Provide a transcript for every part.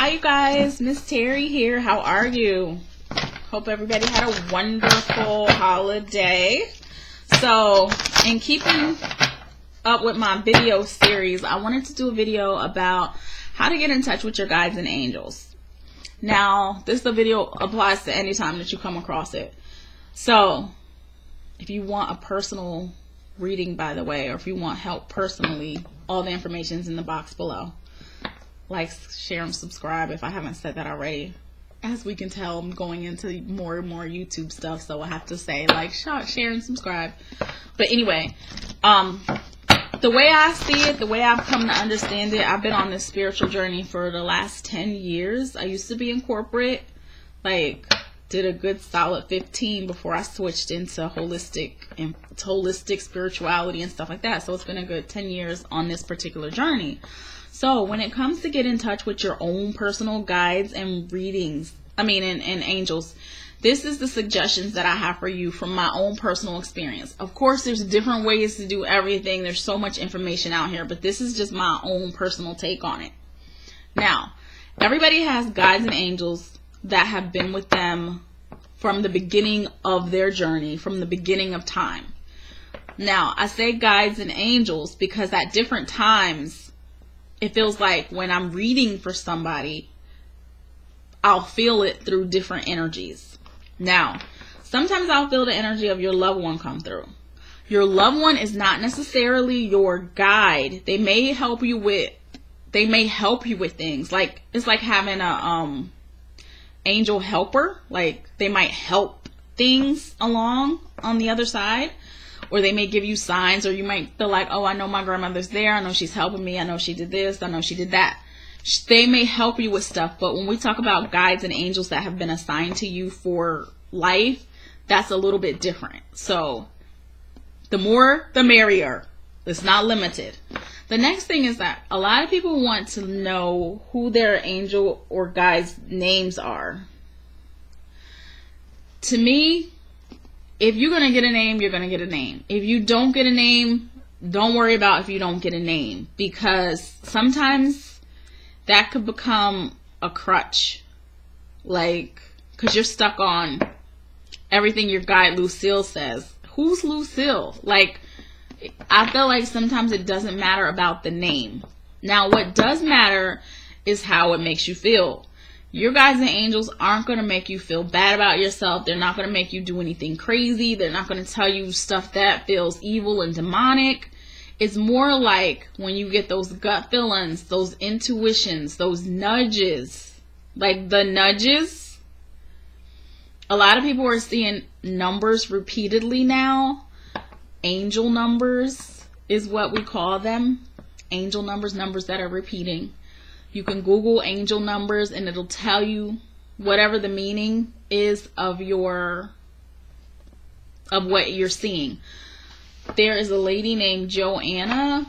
Hi you guys, Ms.Terry here. How are you? Hope everybody had a wonderful holiday. So, in keeping up with my video series, I wanted to do a video about how to get in touch with your guides and angels. Now, this video applies to any time that you come across it. So, if you want a personal reading, by the way, or if you want help personally, all the information is in the box below. Like, share, and subscribe if I haven't said that already. As we can tell, I'm going into more and more YouTube stuff, so I have to say, like, share, and subscribe. But anyway, the way I see it, the way I've come to understand it, I've been on this spiritual journey for the last 10 years. I used to be in corporate, like, did a good solid 15 before I switched into holistic spirituality and stuff like that. So it's been a good 10 years on this particular journey. So when it comes to get in touch with your own personal guides and readings, and angels, this is the suggestions that I have for you from my own personal experience. Of course, there's different ways to do everything. There's so much information out here, but this is just my own personal take on it. Now, everybody has guides and angels that have been with them from the beginning of their journey, from the beginning of time. Now, I say guides and angels because at different times, it feels like when I'm reading for somebody, I'll feel it through different energies. Now, sometimes I'll feel the energy of your loved one come through. Your loved one is not necessarily your guide. They may help you with things. Like, it's like having a angel helper. Like, they might help things along on the other side. Or they may give you signs, or you might feel like, oh, I know my grandmother's there. I know she's helping me. I know she did this. I know she did that. They may help you with stuff. But when we talk about guides and angels that have been assigned to you for life, that's a little bit different. So the more, the merrier. It's not limited. The next thing is that a lot of people want to know who their angel or guide's names are. To me, if you're going to get a name, you're going to get a name. If you don't get a name, don't worry about if you don't get a name. Because sometimes that could become a crutch. Like, because you're stuck on everything your guide Lucille says. Who's Lucille? Like, I feel like sometimes it doesn't matter about the name. Now, what does matter is how it makes you feel. Your guides and angels aren't going to make you feel bad about yourself. They're not going to make you do anything crazy. They're not going to tell you stuff that feels evil and demonic. It's more like when you get those gut feelings, those intuitions, those nudges. Like the nudges. A lot of people are seeing numbers repeatedly now. Angel numbers is what we call them. Angel numbers, numbers that are repeating. You can Google angel numbers and it'll tell you whatever the meaning is of what you're seeing. There is a lady named Joanna.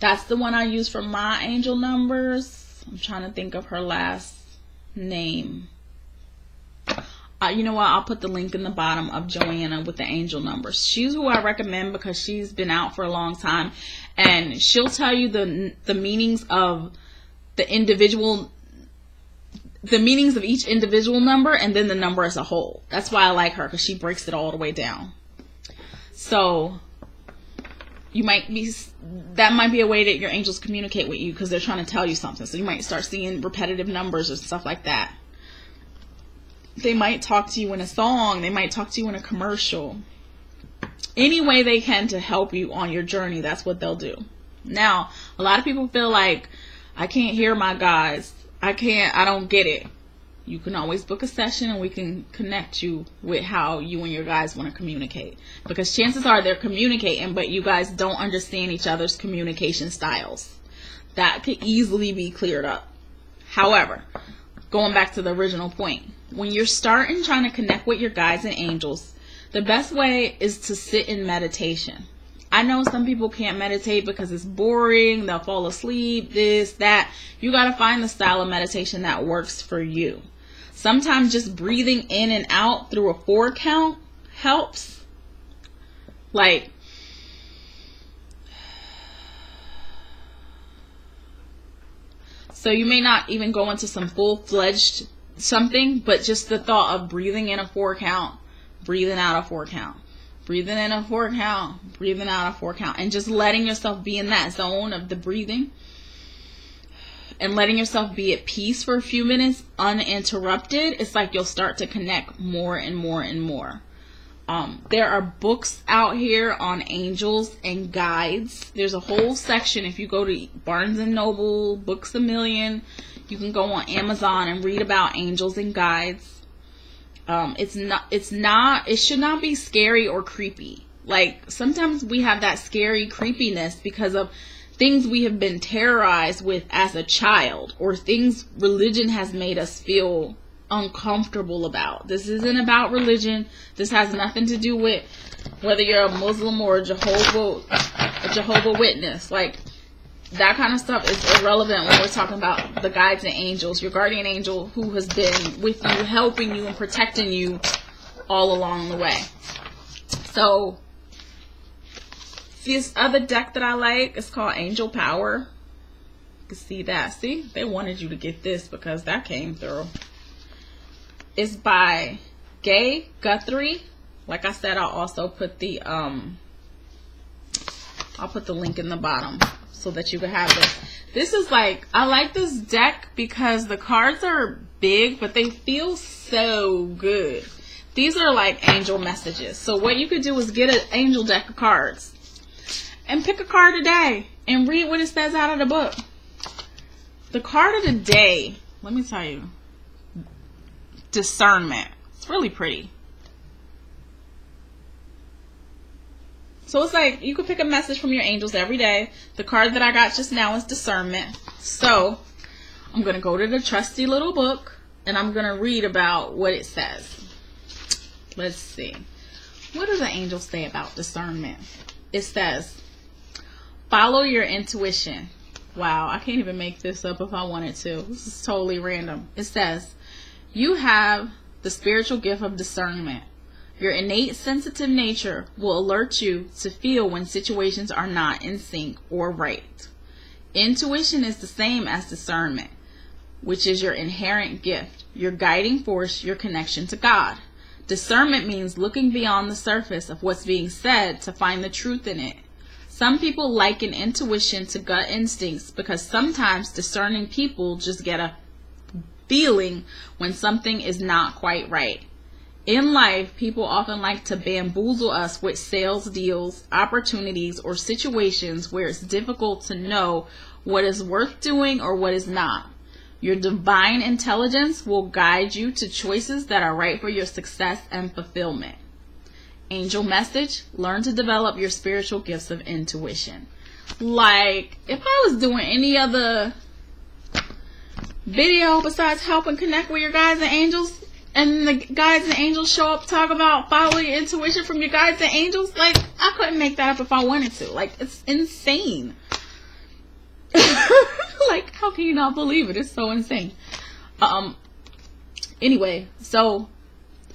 That's the one I use for my angel numbers. I'm trying to think of her last name. You know what? I'll put the link in the bottom of Joanna with the angel numbers. She's who I recommend because she's been out for a long time. And she'll tell you the meanings of the meanings of each individual number and then the number as a whole. That's why I like her, because she breaks it all the way down. So that might be a way that your angels communicate with you because they're trying to tell you something. So you might start seeing repetitive numbers or stuff like that. They might talk to you in a song. They might talk to you in a commercial. Any way they can to help you on your journey, that's what they'll do. Now, a lot of people feel like, I can't hear my guides. I don't get it. You can always book a session and we can connect you with how you and your guides want to communicate. Because chances are they're communicating, but you guys don't understand each other's communication styles. That could easily be cleared up. However, going back to the original point, when you're starting trying to connect with your guides and angels, the best way is to sit in meditation. I know some people can't meditate because it's boring, they'll fall asleep, this, that. You got to find the style of meditation that works for you. Sometimes just breathing in and out through a 4 count helps. Like, So you may not even go into some full-fledged something, but just the thought of breathing in a 4 count, breathing out a 4 count, breathing in a 4 count, breathing out a 4 count, and just letting yourself be in that zone of the breathing and letting yourself be at peace for a few minutes uninterrupted. It's like you'll start to connect more and more and more. There are books out here on angels and guides. There's a whole section. If you go to Barnes and Noble, Books A Million, you can go on Amazon and read about angels and guides. It should not be scary or creepy. Like, sometimes we have that scary creepiness because of things we have been terrorized with as a child, or things religion has made us feel uncomfortable about. This isn't about religion. This has nothing to do with whether you're a Muslim or a Jehovah Witness. Like, that kind of stuff is irrelevant when we're talking about the guides and angels, your guardian angel who has been with you, helping you and protecting you all along the way. So this other deck that I like is called Angel Power. You can see that. See, they wanted you to get this because that came through. It's by Gay Guthrie. Like I said, I'll also put the link in the bottom so that you can have this. This is like, I like this deck because the cards are big, but they feel so good. These are like angel messages. So what you could do is get an angel deck of cards and pick a card a day and read what it says out of the book. The card of the day, let me tell you, discernment. It's really pretty. So it's like you could pick a message from your angels every day. The card that I got just now is discernment. So I'm going to go to the trusty little book and I'm going to read about what it says. Let's see. What does the angel say about discernment? It says, follow your intuition. Wow, I can't even make this up if I wanted to. This is totally random. It says, you have the spiritual gift of discernment. Your innate sensitive nature will alert you to feel when situations are not in sync or right. Intuition is the same as discernment, which is your inherent gift, your guiding force, your connection to God. Discernment means looking beyond the surface of what's being said to find the truth in it. Some people liken intuition to gut instincts because sometimes discerning people just get a feeling when something is not quite right. In life, people often like to bamboozle us with sales deals, opportunities, or situations where it's difficult to know what is worth doing or what is not. Your divine intelligence will guide you to choices that are right for your success and fulfillment. Angel message, learn to develop your spiritual gifts of intuition. Like, if I was doing any other video besides helping connect with your guides and angels, and the guides and angels show up, talk about follow your intuition from your guides and angels, like, I couldn't make that up if I wanted to. Like, it's insane. Like, how can you not believe it? It's so insane. Anyway, so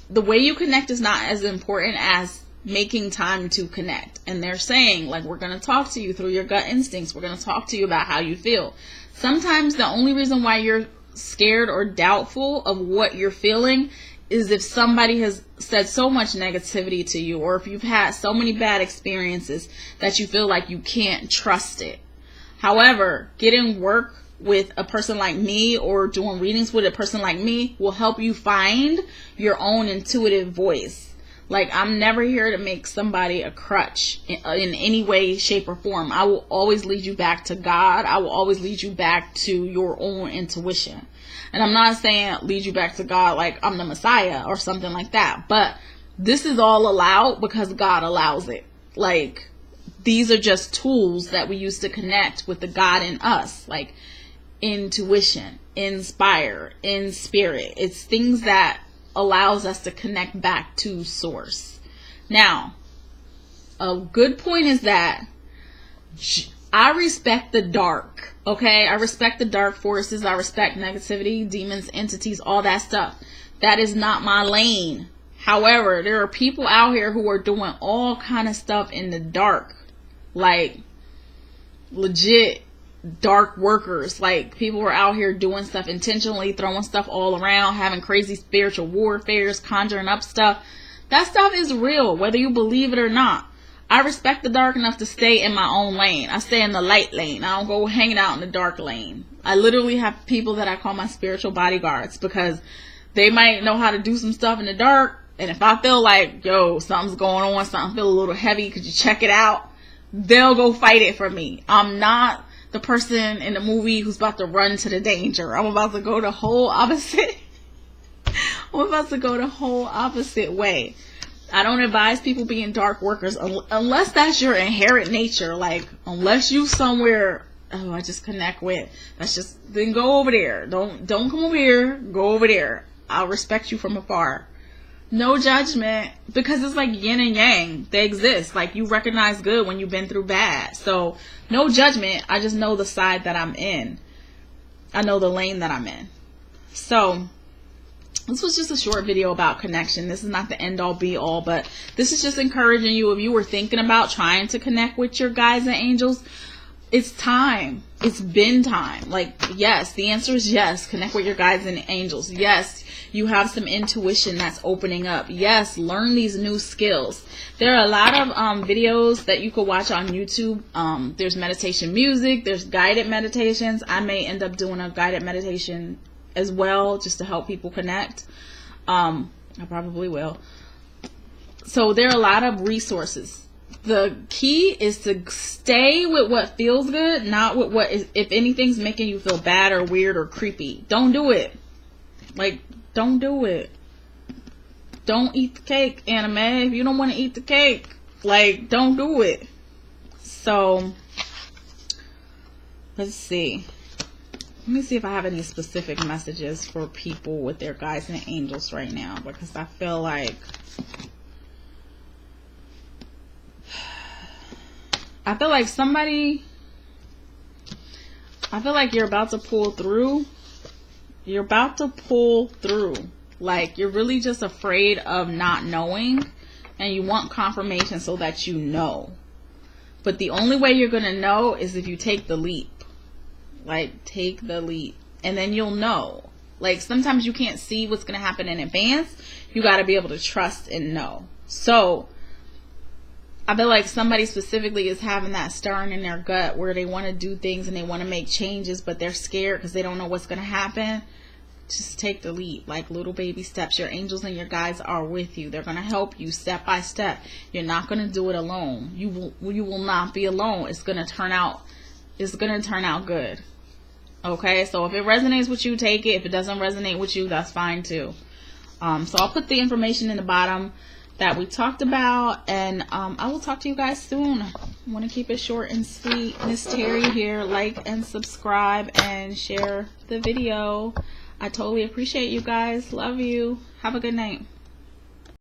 the way you connect is not as important as making time to connect. And they're saying, like, we're going to talk to you through your gut instincts. We're going to talk to you about how you feel. Sometimes the only reason why you're scared or doubtful of what you're feeling is if somebody has said so much negativity to you, or if you've had so many bad experiences that you feel like you can't trust it. However, getting work with a person like me or doing readings with a person like me will help you find your own intuitive voice. Like, I'm never here to make somebody a crutch in any way, shape, or form. I will always lead you back to God. I will always lead you back to your own intuition. And I'm not saying lead you back to God like I'm the Messiah or something like that. But this is all allowed because God allows it. Like, these are just tools that we use to connect with the God in us. Like, intuition, inspire, in spirit. It's things that allows us to connect back to source. Now, a good point is that I respect the dark, okay? I respect the dark forces. I respect negativity, demons, entities, all that stuff. That is not my lane. However, there are people out here who are doing all kind of stuff in the dark. Like, legit dark workers. Like, people were out here doing stuff intentionally, throwing stuff all around, having crazy spiritual warfares, conjuring up stuff. That stuff is real, whether you believe it or not. I respect the dark enough to stay in my own lane. I stay in the light lane. I don't go hanging out in the dark lane. I literally have people that I call my spiritual bodyguards, because they might know how to do some stuff in the dark. And if I feel like, yo, something's going on, something feel a little heavy, could you check it out? They'll go fight it for me. I'm not the person in the movie who's about to run to the danger. I'm about to go the whole opposite. I'm about to go the whole opposite way. I don't advise people being dark workers unless that's your inherent nature. Like, unless you somewhere, oh, I just connect with, that's just, then go over there. Don't come over here. Go over there. I'll respect you from afar. No judgment, because it's like yin and yang. They exist. Like, you recognize good when you've been through bad. So no judgment. I just know the side that I'm in. I know the lane that I'm in. So this was just a short video about connection. This is not the end all be all, but this is just encouraging you. If you were thinking about trying to connect with your guides and angels, it's time. It's been time. Like, yes, the answer is yes. Connect with your guides and angels. Yes, you have some intuition that's opening up. Yes, learn these new skills. There are a lot of videos that you could watch on YouTube. There's meditation music. There's guided meditations. I may end up doing a guided meditation as well, just to help people connect. I probably will. So there are a lot of resources. The key is to stay with what feels good, not with what is, if anything's making you feel bad or weird or creepy. Don't do it. Like, don't do it. Don't eat the cake, anime. If you don't want to eat the cake, like, don't do it. So let's see. Let me see if I have any specific messages for people with their guides and angels right now, because I feel like somebody, I feel like you're about to pull through. You're about to pull through. Like, you're really just afraid of not knowing, and you want confirmation so that you know. But the only way you're going to know is if you take the leap. Like, take the leap, and then you'll know. Like, sometimes you can't see what's going to happen in advance. You got to be able to trust and know. So I feel like somebody specifically is having that stirring in their gut where they want to do things and they want to make changes, but they're scared because they don't know what's going to happen. Just take the leap, like little baby steps. Your angels and your guides are with you. They're going to help you step by step. You're not going to do it alone. You will not be alone. It's going to turn out good. Okay, so if it resonates with you, take it. If it doesn't resonate with you, that's fine too. So I'll put the information in the bottom that we talked about, and I will talk to you guys soon. I want to keep it short and sweet. Ms.Terry here. Like and subscribe and share the video. I totally appreciate you guys. Love you. Have a good night.